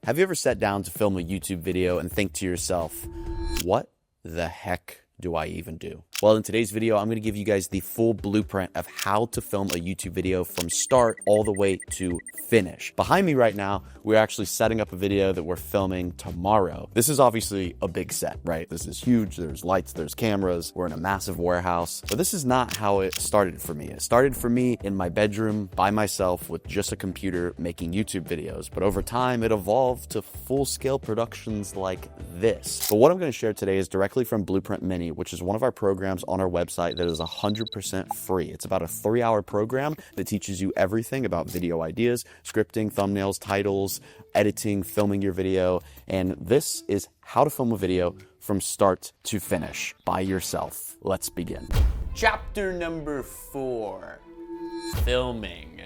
Have you ever sat down to film a YouTube video and think to yourself, what the heck do I even do? Well, in today's video, I'm going to give you guys the full blueprint of how to film a YouTube video from start all the way to finish. Behind me right now, we're actually setting up a video that we're filming tomorrow. This is obviously a big set, right? This is huge. There's lights, there's cameras. We're in a massive warehouse. But this is not how it started for me. It started for me in my bedroom by myself with just a computer making YouTube videos. But over time, it evolved to full-scale productions like this. But what I'm going to share today is directly from Bluprint Mini, which is one of our programs on our website that is 100% free. It's about a 3-hour program that teaches you everything about video ideas, scripting, thumbnails, titles, editing, filming your video. And this is how to film a video from start to finish by yourself. Let's begin. Chapter number 4, filming.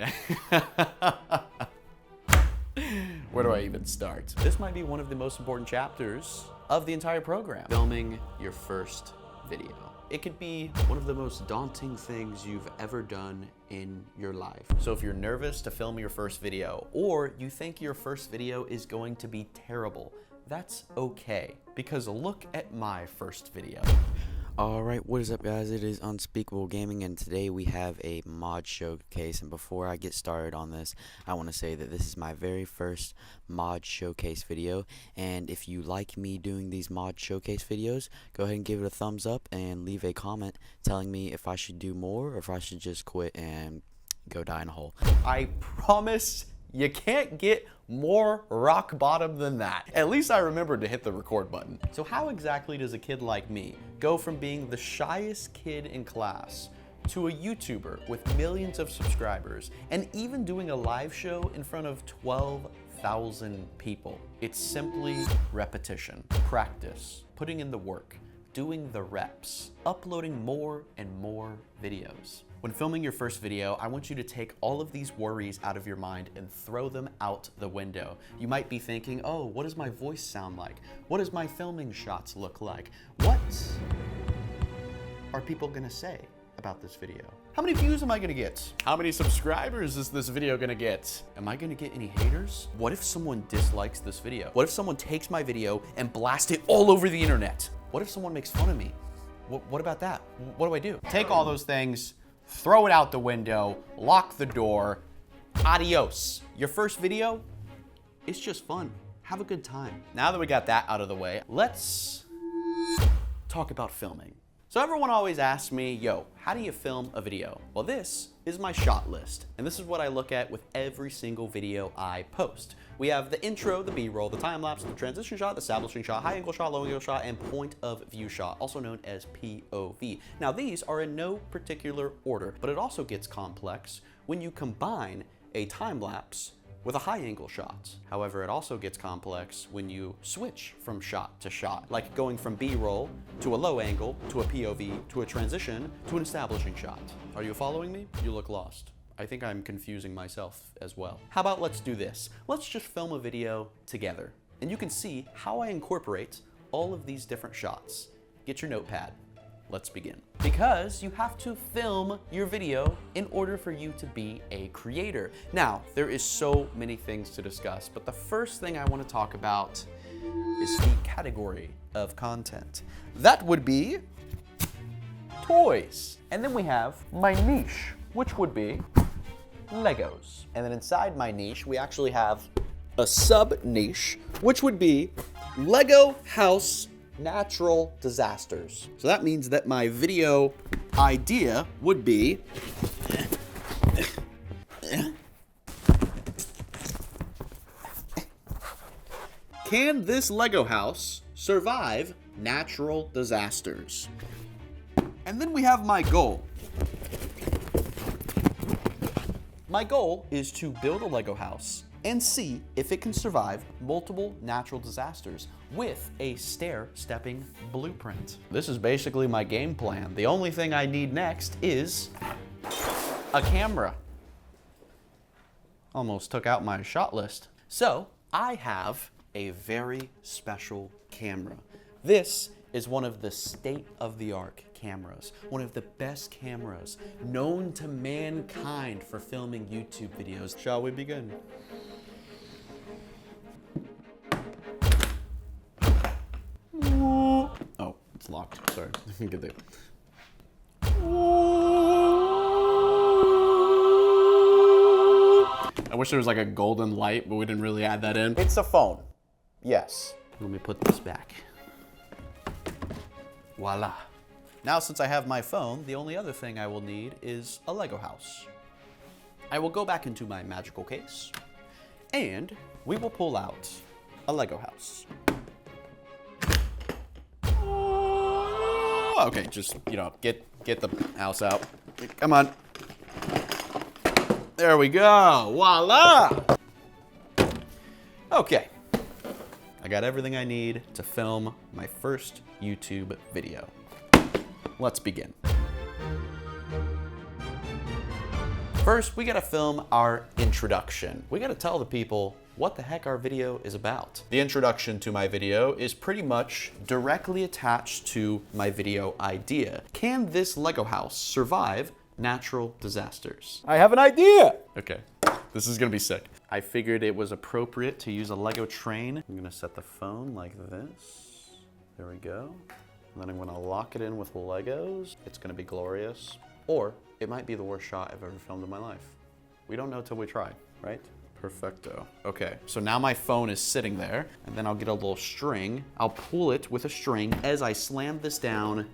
Where do I even start? This might be one of the most important chapters of the entire program. Filming your first video. It could be one of the most daunting things you've ever done in your life. So if you're nervous to film your first video, or you think your first video is going to be terrible, that's okay, because look at my first video. Alright, what is up guys? It is Unspeakable Gaming, and today we have a mod showcase. And before I get started on this, I want to say that this is my very first mod showcase video, and if you like me doing these mod showcase videos, go ahead and give it a thumbs up and leave a comment telling me if I should do more or if I should just quit and go die in a hole. I promise you can't get more rock bottom than that. At least I remembered to hit the record button. So how exactly does a kid like me go from being the shyest kid in class to a YouTuber with millions of subscribers and even doing a live show in front of 12,000 people? It's simply repetition, practice, putting in the work, doing the reps, uploading more and more videos. When filming your first video, I want you to take all of these worries out of your mind and throw them out the window. You might be thinking, oh, what does my voice sound like? What does my filming shots look like? What are people gonna say about this video? How many views am I gonna get? How many subscribers is this video gonna get? Am I gonna get any haters? What if someone dislikes this video? What if someone takes my video and blasts it all over the internet? What if someone makes fun of me? What about that? What do I do? Take all those things, throw it out the window, lock the door, adios. Your first video, it's just fun. Have a good time. Now that we got that out of the way, let's talk about filming. So everyone always asks me, yo, how do you film a video? Well, this is my shot list, and this is what I look at with every single video I post. We have the intro, the B-roll, the time-lapse, the transition shot, the establishing shot, high-angle shot, low-angle shot, and point-of-view shot, also known as POV. Now, these are in no particular order, but it also gets complex when you combine a time-lapse with a high-angle shot. However, it also gets complex when you switch from shot to shot, like going from B-roll to a low angle, to a POV, to a transition, to an establishing shot. Are you following me? You look lost. I think I'm confusing myself as well. How about let's do this? Let's just film a video together, and you can see how I incorporate all of these different shots. Get your notepad. Let's begin. Because you have to film your video in order for you to be a creator. Now, there is so many things to discuss, but the first thing I want to talk about is the category of content. That would be toys. And then we have my niche, which would be Legos. And then inside my niche, we actually have a sub-niche, which would be Lego House Natural Disasters. So that means that my video idea would be can this Lego house survive natural disasters? And then we have my goal. My goal is to build a Lego house and see if it can survive multiple natural disasters with a stair-stepping blueprint. This is basically my game plan. The only thing I need next is a camera. Almost took out my shot list. So I have a very special camera. This is one of the state-of-the-art cameras, one of the best cameras known to mankind for filming YouTube videos. Shall we begin? it's locked. Sorry. Get there. I wish there was like a golden light, but we didn't really add that in. It's a phone. Yes. Let me put this back. Voila. Now, since I have my phone, the only other thing I will need is a Lego house. I will go back into my magical case, and we will pull out a Lego house. Okay, just, you know, get the house out. Come on. There we go. Voila! Okay. I got everything I need to film my first YouTube video. Let's begin. First, we gotta film our introduction. We gotta tell the people what the heck our video is about. The introduction to my video is pretty much directly attached to my video idea. Can this Lego house survive natural disasters? I have an idea! Okay, this is gonna be sick. I figured it was appropriate to use a Lego train. I'm gonna set the phone like this. There we go. And then I'm gonna lock it in with Legos. It's gonna be glorious. Or it might be the worst shot I've ever filmed in my life. We don't know till we try, right? Perfecto. Okay, so now my phone is sitting there, and then I'll get a little string. I'll pull it with a string as I slam this down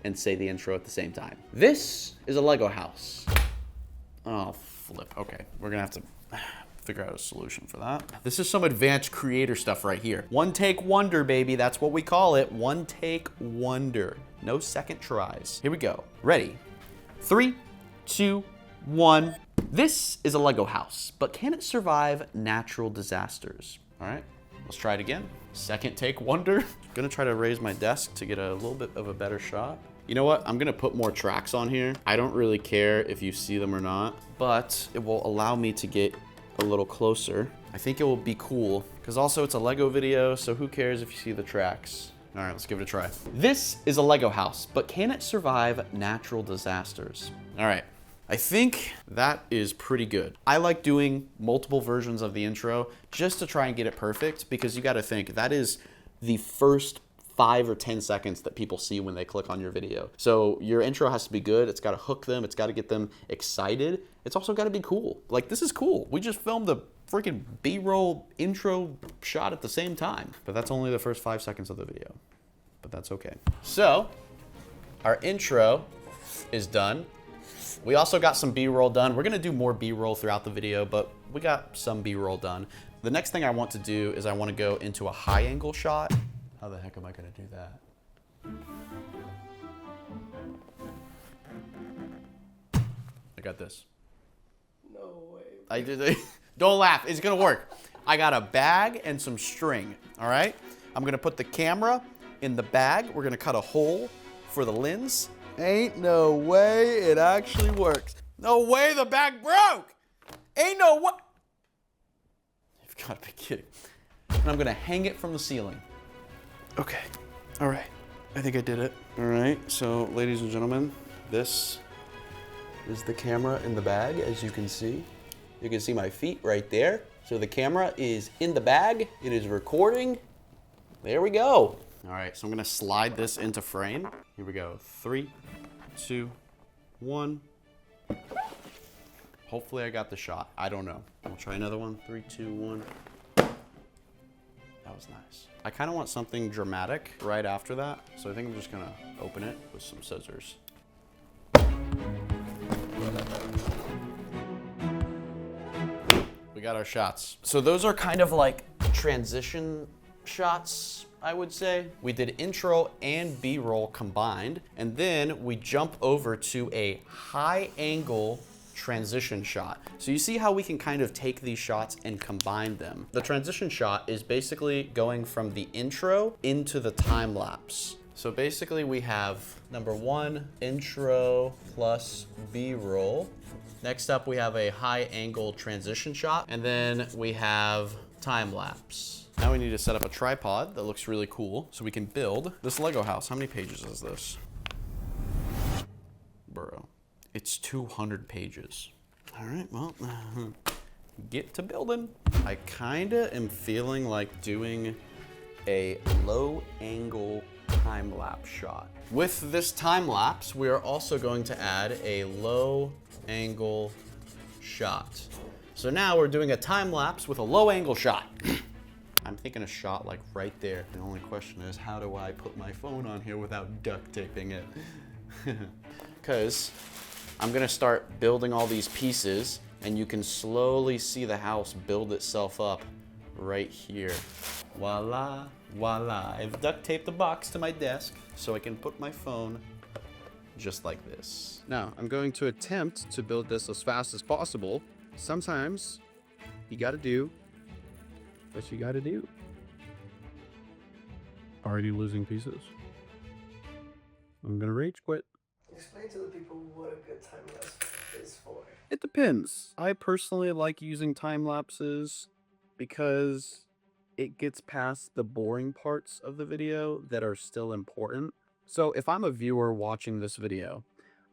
and say the intro at the same time. This is a Lego house. Oh, flip. Okay, we're gonna have to figure out a solution for that. This is some advanced creator stuff right here. One take wonder, baby. That's what we call it. One take wonder. No second tries. Here we go. Ready? 3, 2, 1. This is a Lego house, but can it survive natural disasters? All right, let's try it again. Second take wonder. Gonna try to raise my desk to get a little bit of a better shot. You know what? I'm gonna put more tracks on here. I don't really care if you see them or not, but it will allow me to get a little closer. I think it will be cool, because also it's a Lego video, so who cares if you see the tracks? All right, let's give it a try. This is a Lego house, but can it survive natural disasters? All right, I think that is pretty good. I like doing multiple versions of the intro just to try and get it perfect, because you gotta think, that is the first 5 or 10 seconds that people see when they click on your video. So your intro has to be good. It's gotta hook them. It's gotta get them excited. It's also gotta be cool. Like, this is cool. We just filmed a freaking B-roll intro shot at the same time. But that's only the first 5 seconds of the video. But that's okay. So, our intro is done. We also got some B-roll done. We're gonna do more B-roll throughout the video, but we got some B-roll done. The next thing I want to do is I wanna go into a high angle shot. How the heck am I gonna do that? I got this. No way. I did it. Don't laugh, it's gonna work. I got a bag and some string, all right? I'm gonna put the camera in the bag. We're gonna cut a hole for the lens. Ain't no way it actually works. No way the bag broke. Ain't no way. You've gotta be kidding. And I'm gonna hang it from the ceiling. Okay, all right, I think I did it. All right, so ladies and gentlemen, this is the camera in the bag, as you can see. You can see my feet right there. So the camera is in the bag, it is recording. There we go. All right, so I'm gonna slide this into frame. Here we go, 3, 2, 1. Hopefully I got the shot, I don't know. I'll try another one, 3, 2, 1. That was nice. I kind of want something dramatic right after that, so I think I'm just gonna open it with some scissors. We got our shots. So those are kind of like transition shots, I would say. We did intro and B-roll combined, and then we jump over to a high angle transition shot. So you see how we can kind of take these shots and combine them. The transition shot is basically going from the intro into the time lapse. So basically we have number 1, intro plus B-roll. Next up we have a high angle transition shot, and then we have time lapse. Now we need to set up a tripod that looks really cool so we can build this Lego house. How many pages is this? Bro. It's 200 pages. All right, well, get to building. I kinda am feeling like doing a low angle time-lapse shot. With this time-lapse, we are also going to add a low angle shot. So now we're doing a time-lapse with a low angle shot. I'm thinking a shot like right there. The only question is, how do I put my phone on here without duct taping it? Because I'm gonna start building all these pieces, and you can slowly see the house build itself up right here. Voila, voila. I've duct taped the box to my desk so I can put my phone just like this. Now, I'm going to attempt to build this as fast as possible. Sometimes you gotta do what you gotta do. Already losing pieces. I'm gonna rage quit. Explain to the people what a good time lapse is for. It depends. I personally like using time lapses because it gets past the boring parts of the video that are still important. So if I'm a viewer watching this video,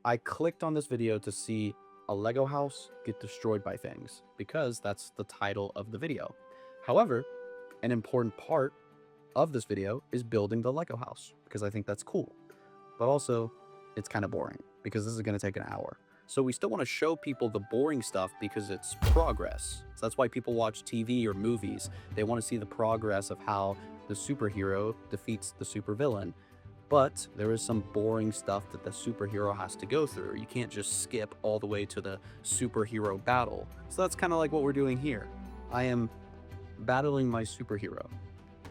I clicked on this video to see a Lego house get destroyed by things because that's the title of the video. However, an important part of this video is building the Lego house because I think that's cool. But also, it's kind of boring because this is going to take an hour. So we still want to show people the boring stuff because it's progress. So that's why people watch TV or movies. They want to see the progress of how the superhero defeats the supervillain. But there is some boring stuff that the superhero has to go through. You can't just skip all the way to the superhero battle. So that's kind of like what we're doing here. I am battling my superhero,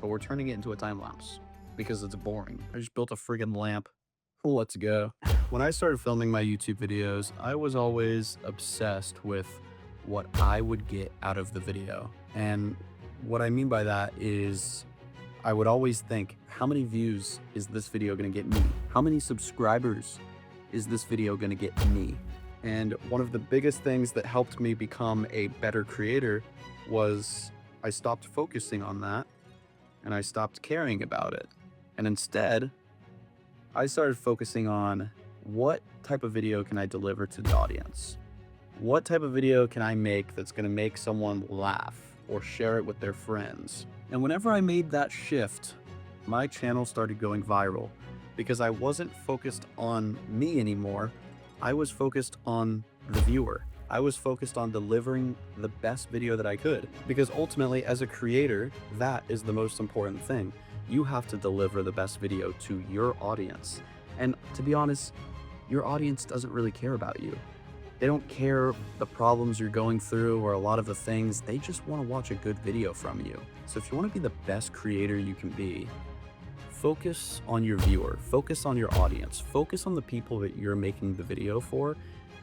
but we're turning it into a time lapse because it's boring. I just built a friggin' lamp. Let's go. When I started filming my YouTube videos, I was always obsessed with what I would get out of the video. And what I mean by that is I would always think, how many views is this video gonna get me? How many subscribers is this video gonna get me? And one of the biggest things that helped me become a better creator was I stopped focusing on that and I stopped caring about it. And instead, I started focusing on what type of video can I deliver to the audience? What type of video can I make that's gonna make someone laugh or share it with their friends? And whenever I made that shift, my channel started going viral because I wasn't focused on me anymore. I was focused on the viewer. I was focused on delivering the best video that I could because ultimately as a creator, that is the most important thing. You have to deliver the best video to your audience. And to be honest, your audience doesn't really care about you. They don't care the problems you're going through or a lot of the things. They just want to watch a good video from you. So if you want to be the best creator you can be, focus on your viewer, focus on your audience, focus on the people that you're making the video for,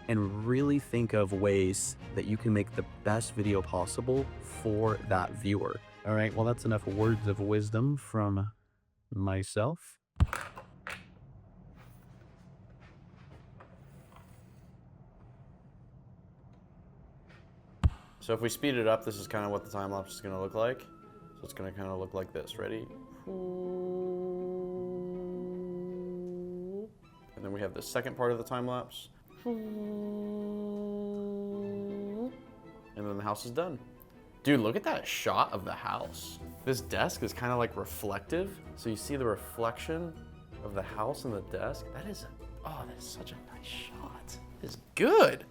and really think of ways that you can make the best video possible for that viewer. All right, well, that's enough words of wisdom from myself. So if we speed it up, this is kind of what the time lapse is going to look like. So it's going to kind of look like this. Ready? And then we have the second part of the time lapse. And then the house is done. Dude, look at that shot of the house. This desk is kind of like reflective. So you see the reflection of the house and the desk. That is such a nice shot. It's good.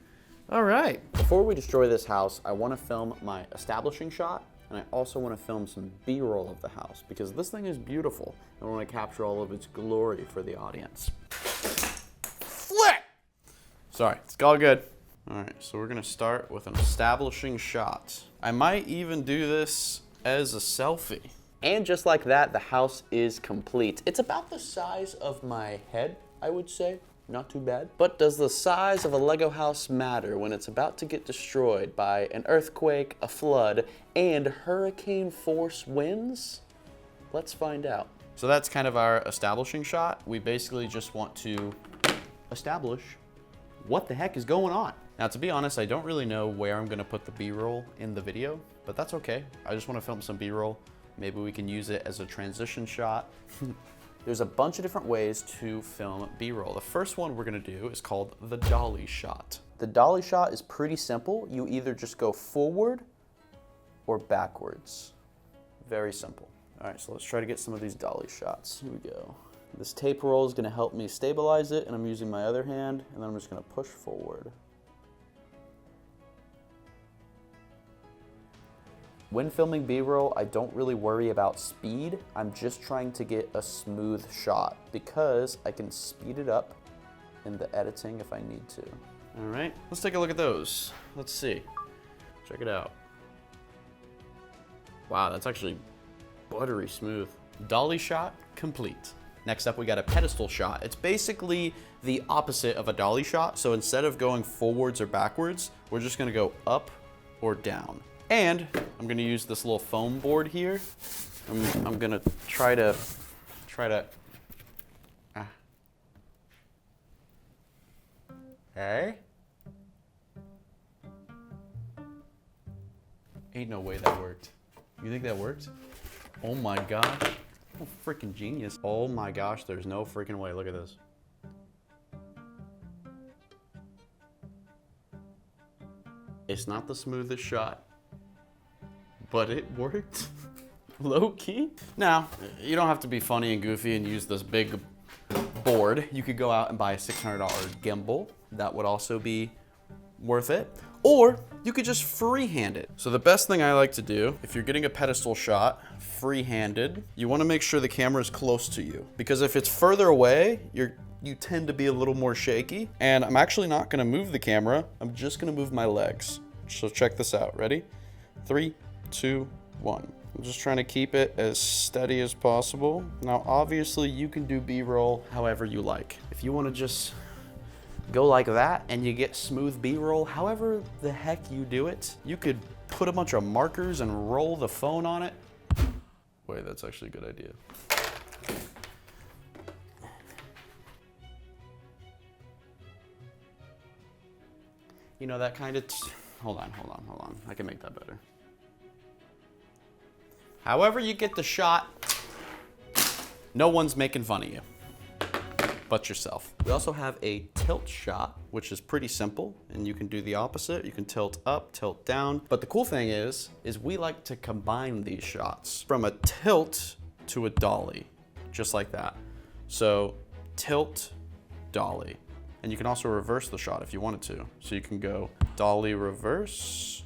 All right. Before we destroy this house, I want to film my establishing shot, and I also want to film some B-roll of the house because this thing is beautiful. I want to capture all of its glory for the audience. Flip! Sorry, it's all good. All right, so we're gonna start with an establishing shot. I might even do this as a selfie. And just like that, the house is complete. It's about the size of my head, I would say. Not too bad. But does the size of a Lego house matter when it's about to get destroyed by an earthquake, a flood, and hurricane force winds? Let's find out. So that's kind of our establishing shot. We basically just want to establish what the heck is going on. Now, to be honest, I don't really know where I'm gonna put the B-roll in the video, but that's okay. I just wanna film some B-roll. Maybe we can use it as a transition shot. There's a bunch of different ways to film B-roll. The first one we're gonna do is called the Dolly shot. The Dolly shot is pretty simple. You either just go forward or backwards. Very simple, All right, so let's try to get some of these dolly shots. Here we go. This tape roll is gonna help me stabilize it, and I'm using my other hand, and then I'm just gonna push forward. When filming B-roll, I don't really worry about speed. I'm just trying to get a smooth shot because I can speed it up in the editing if I need to. All right, let's take a look at those. Let's see, check it out. Wow, that's actually buttery smooth. Dolly shot complete. Next up, we got a pedestal shot. It's basically the opposite of a dolly shot. So instead of going forwards or backwards, we're just gonna go up or down. And I'm gonna use this little foam board here. I'm gonna try to, Hey? Ain't no way that worked. You think that worked? Oh my gosh. Oh, freaking genius. Oh my gosh, there's no freaking way. Look at this. It's not the smoothest shot, but it worked. Low key. Now, you don't have to be funny and goofy and use this big board. You could go out and buy a $600 gimbal. That would also be worth it. Or you could just freehand it. So the best thing I like to do, if you're getting a pedestal shot free-handed, you wanna make sure the camera is close to you. Because if it's further away, you tend to be a little more shaky. And I'm actually not gonna move the camera. I'm just gonna move my legs. So check this out, ready? 3, 2, 1. I'm just trying to keep it as steady as possible. Now, obviously you can do B-roll however you like. If you wanna just go like that and you get smooth B-roll, however the heck you do it, you could put a bunch of markers and roll the phone on it. Wait, that's actually a good idea. You know, that kind of, hold on. I can make that better. However you get the shot, no one's making fun of you but yourself. We also have a tilt shot, which is pretty simple, and you can do the opposite. You can tilt up, tilt down. But the cool thing is we like to combine these shots from a tilt to a dolly, just like that. So tilt, dolly. And you can also reverse the shot if you wanted to. So you can go dolly, reverse,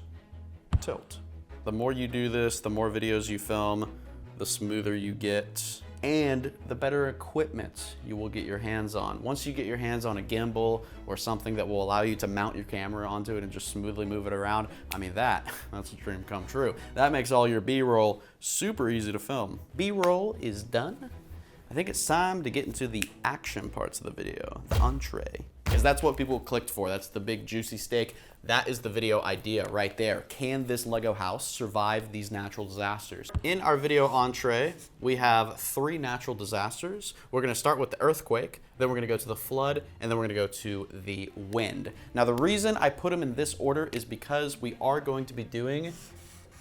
tilt. The more you do this, the more videos you film, the smoother you get, and the better equipment you will get your hands on. Once you get your hands on a gimbal or something that will allow you to mount your camera onto it and just smoothly move it around, I mean, that's a dream come true. That makes all your B-roll super easy to film. B-roll is done. I think it's time to get into the action parts of the video, the entree. Because that's what people clicked for. That's the big juicy steak. That is the video idea right there. Can this Lego house survive these natural disasters? In our video entree, we have 3 natural disasters. We're gonna start with the earthquake, then we're gonna go to the flood, and then we're gonna go to the wind. Now the reason I put them in this order is because we are going to be doing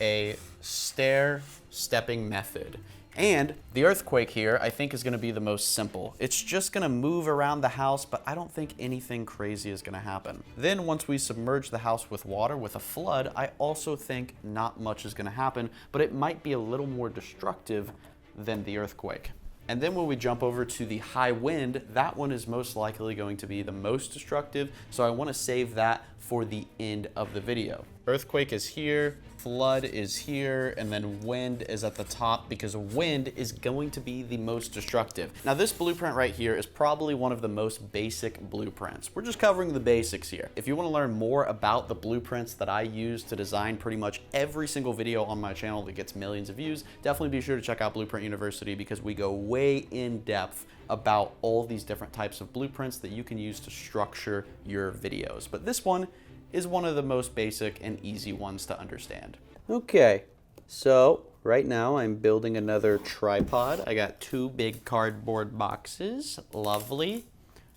a stair-stepping method. And the earthquake here, I think, is gonna be the most simple. It's just gonna move around the house, but I don't think anything crazy is gonna happen. Then once we submerge the house with water, with a flood, I also think not much is gonna happen, but it might be a little more destructive than the earthquake. And then when we jump over to the high wind, that one is most likely going to be the most destructive, so I wanna save that for the end of the video. Earthquake is here, flood is here, and then wind is at the top because wind is going to be the most destructive. Now this blueprint right here is probably one of the most basic blueprints. We're just covering the basics here. If you want to learn more about the blueprints that I use to design pretty much every single video on my channel that gets millions of views, definitely be sure to check out Bluprint University because we go way in depth about all these different types of blueprints that you can use to structure your videos. But this one is one of the most basic and easy ones to understand. Okay, so right now I'm building another tripod. I got 2 big cardboard boxes, lovely.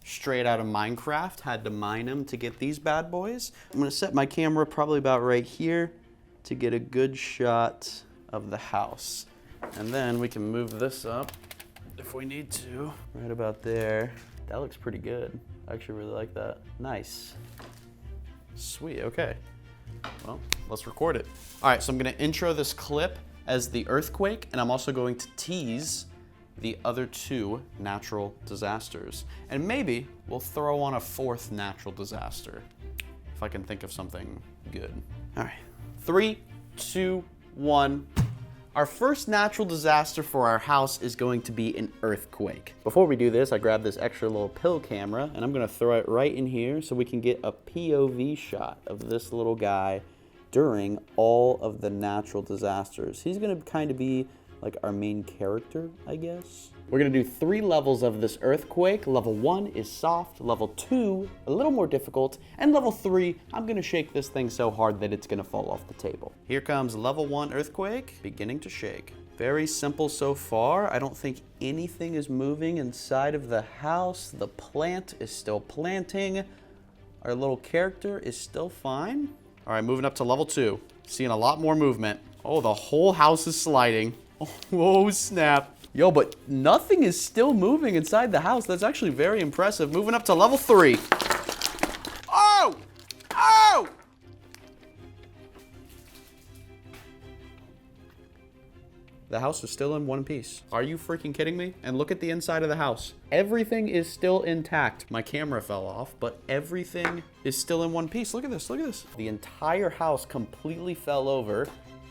Straight out of Minecraft, had to mine them to get these bad boys. I'm gonna set my camera probably about right here to get a good shot of the house. And then we can move this up if we need to, right about there. That looks pretty good. I actually really like that. Nice. Sweet, okay. Well, let's record it. All right, so I'm gonna intro this clip as the earthquake, and I'm also going to tease the other 2 natural disasters. And maybe we'll throw on a 4th natural disaster, if I can think of something good. All right, 3, 2, 1. Our first natural disaster for our house is going to be an earthquake. Before we do this, I grabbed this extra little pill camera and I'm gonna throw it right in here so we can get a POV shot of this little guy during all of the natural disasters. He's gonna kind of be like our main character, I guess. We're gonna do 3 levels of this earthquake. Level 1 is soft, level 2, a little more difficult, and level 3, I'm gonna shake this thing so hard that it's gonna fall off the table. Here comes level 1 earthquake, beginning to shake. Very simple so far. I don't think anything is moving inside of the house. The plant is still planting. Our little character is still fine. All right, moving up to level 2. Seeing a lot more movement. Oh, the whole house is sliding. Oh, snap. Yo, but nothing is still moving inside the house. That's actually very impressive. Moving up to level 3. Oh! Oh! The house is still in one piece. Are you freaking kidding me? And look at the inside of the house. Everything is still intact. My camera fell off, but everything is still in one piece. Look at this, look at this. The entire house completely fell over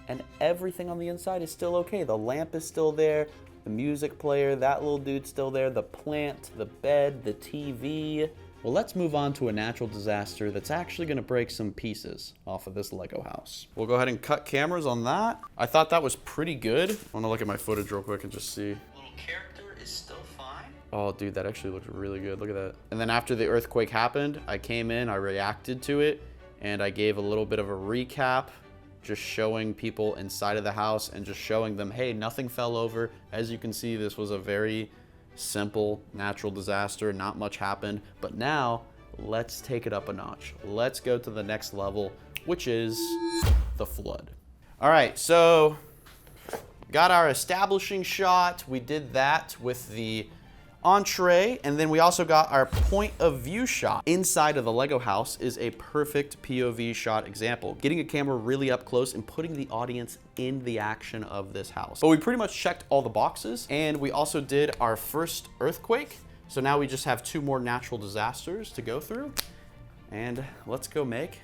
and everything on the inside is still okay. The lamp is still there, the music player, that little dude's still there, the plant, the bed, the TV. Well, let's move on to a natural disaster that's actually gonna break some pieces off of this Lego house. We'll go ahead and cut cameras on that. I thought that was pretty good. I wanna look at my footage real quick and just see. Little character is still fine. Oh, dude, that actually looks really good. Look at that. And then after the earthquake happened, I came in, I reacted to it, and I gave a little bit of a recap, just showing people inside of the house and just showing them, hey, nothing fell over. As you can see, this was a very simple natural disaster, not much happened. But now, let's take it up a notch. Let's go to the next level, which is the flood. All right, so got our establishing shot. We did that with the entree, and then we also got our point of view shot. Inside of the Lego house is a perfect POV shot example, getting a camera really up close and putting the audience in the action of this house. But we pretty much checked all the boxes, and we also did our first earthquake. So now we just have 2 more natural disasters to go through, and let's go make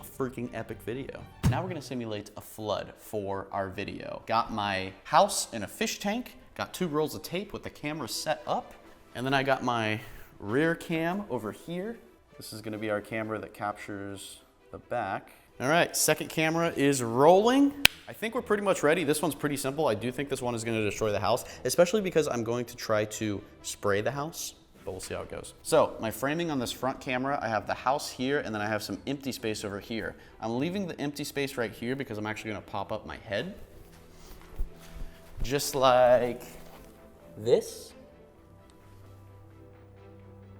a freaking epic video. Now we're gonna simulate a flood for our video. Got my house in a fish tank, got 2 rolls of tape with the camera set up. And then I got my rear cam over here. This is gonna be our camera that captures the back. All right, second camera is rolling. I think we're pretty much ready. This one's pretty simple. I do think this one is gonna destroy the house, especially because I'm going to try to spray the house, but we'll see how it goes. So my framing on this front camera, I have the house here and then I have some empty space over here. I'm leaving the empty space right here because I'm actually gonna pop up my head. Just like this.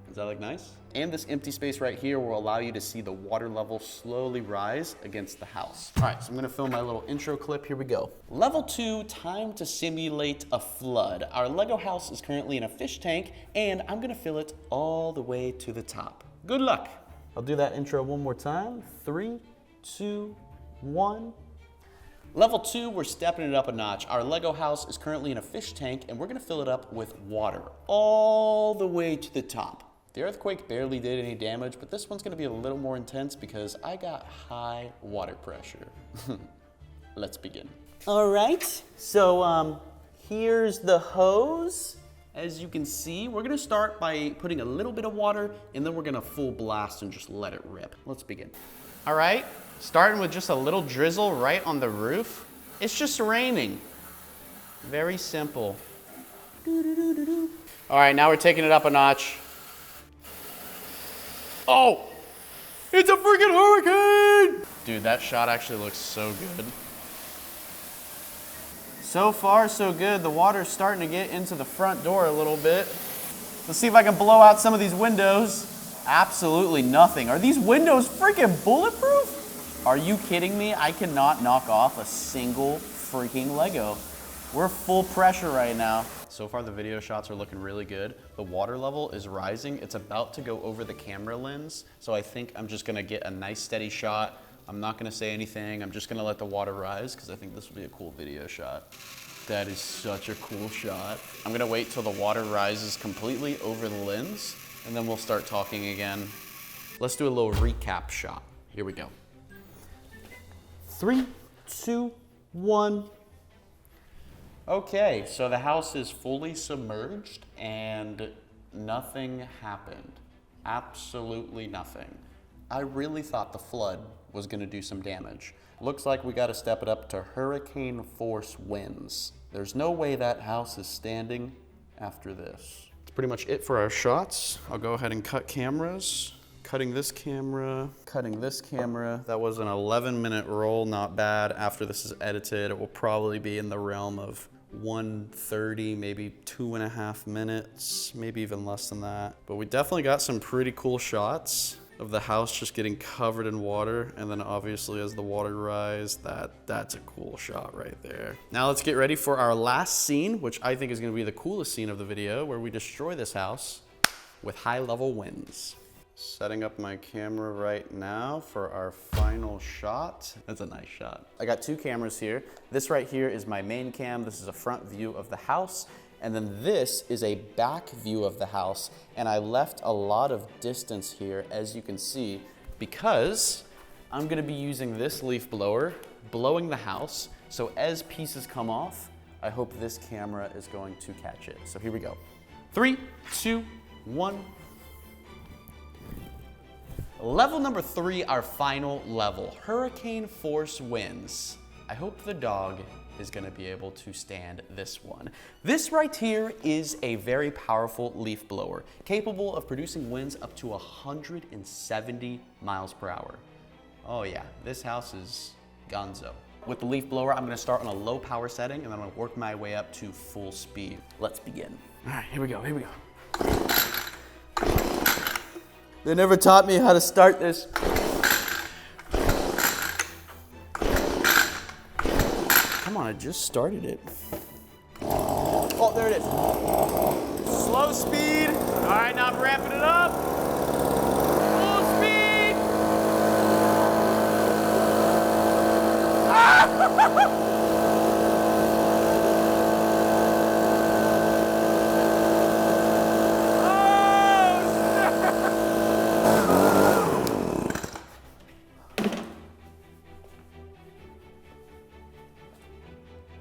Does that look nice? And this empty space right here will allow you to see the water level slowly rise against the house. All right, so I'm gonna film my little intro clip. Here we go. Level 2, time to simulate a flood. Our Lego house is currently in a fish tank and I'm gonna fill it all the way to the top. Good luck. I'll do that intro one more time. 3, 2, 1. Level 2, we're stepping it up a notch. Our Lego house is currently in a fish tank and we're gonna fill it up with water all the way to the top. The earthquake barely did any damage, but this one's gonna be a little more intense because I got high water pressure. Let's begin. All right, so here's the hose. As you can see, we're gonna start by putting a little bit of water and then we're gonna full blast and just let it rip. Let's begin. All right. Starting with just a little drizzle right on the roof. It's just raining. Very simple. All right, now we're taking it up a notch. Oh, it's a freaking hurricane! Dude, that shot actually looks so good. So far, so good. The water's starting to get into the front door a little bit. Let's see if I can blow out some of these windows. Absolutely nothing. Are these windows freaking bulletproof? Are you kidding me? I cannot knock off a single freaking Lego. We're full pressure right now. So far the video shots are looking really good. The water level is rising. It's about to go over the camera lens. So I think I'm just gonna get a nice steady shot I'm not gonna say anything. I'm just gonna let the water rise because I think this will be a cool video shot. That is such a cool shot. I'm gonna wait till the water rises completely over the lens and then we'll start talking again. Let's do a little recap shot. Here we go. 3, 2, 1. Okay, so the house is fully submerged and nothing happened. Absolutely nothing. I really thought the flood was gonna do some damage. Looks like we gotta step it up to hurricane force winds. There's no way that house is standing after this. That's pretty much it for our shots. I'll go ahead and cut cameras. Cutting this camera, cutting this camera. That was an 11-minute roll, not bad. After this is edited, it will probably be in the realm of 1:30, maybe 2.5 minutes, maybe even less than that. But we definitely got some pretty cool shots of the house just getting covered in water. And then obviously as the water rises, that's a cool shot right there. Now let's get ready for our last scene, which I think is gonna be the coolest scene of the video, where we destroy this house with high-level winds. Setting up my camera right now for our final shot. That's a nice shot. I got 2 cameras here. This right here is my main cam. This is a front view of the house. And then this is a back view of the house. And I left a lot of distance here, as you can see, because I'm gonna be using this leaf blower, blowing the house. So as pieces come off, I hope this camera is going to catch it. So here we go. 3, 2, 1. Level number 3, our final level, hurricane force winds. I hope the dog is gonna be able to stand this one. This right here is a very powerful leaf blower, capable of producing winds up to 170 miles per hour. Oh yeah, this house is gonzo. With the leaf blower, I'm gonna start on a low power setting and then I'm gonna work my way up to full speed. Let's begin. All right, here we go, here we go. They never taught me how to start this. Come on, I just started it. Oh, there it is. Slow speed. All right, now I'm ramping it up. Full speed. Ah!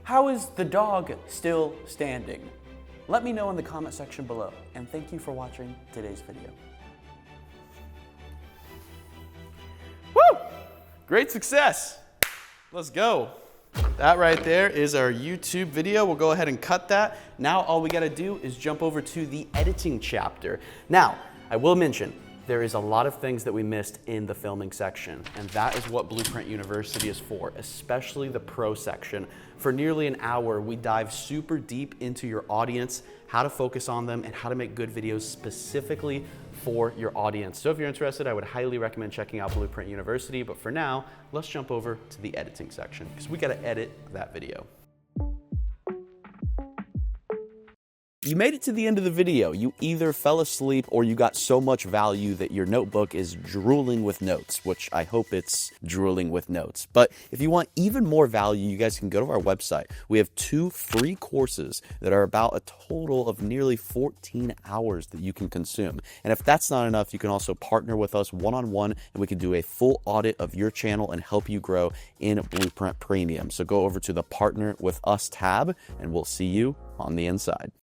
How is the dog still standing? Let me know in the comment section below, and thank you for watching today's video. Woo! Great success. Let's go. That right there is our YouTube video. We'll go ahead and cut that. Now all we gotta do is jump over to the editing chapter. Now, I will mention, there is a lot of things that we missed in the filming section, and that is what Bluprint University is for, especially the pro section. For nearly an hour, we dive super deep into your audience, how to focus on them, and how to make good videos specifically for your audience. So if you're interested, I would highly recommend checking out Bluprint University, but for now, let's jump over to the editing section, because we gotta edit that video. You made it to the end of the video. You either fell asleep or you got so much value that your notebook is drooling with notes, which I hope it's drooling with notes. But if you want even more value, you guys can go to our website. We have 2 free courses that are about a total of nearly 14 hours that you can consume. And if that's not enough, you can also partner with us one-on-one and we can do a full audit of your channel and help you grow in Bluprint Premium. So go over to the Partner with Us tab and we'll see you on the inside.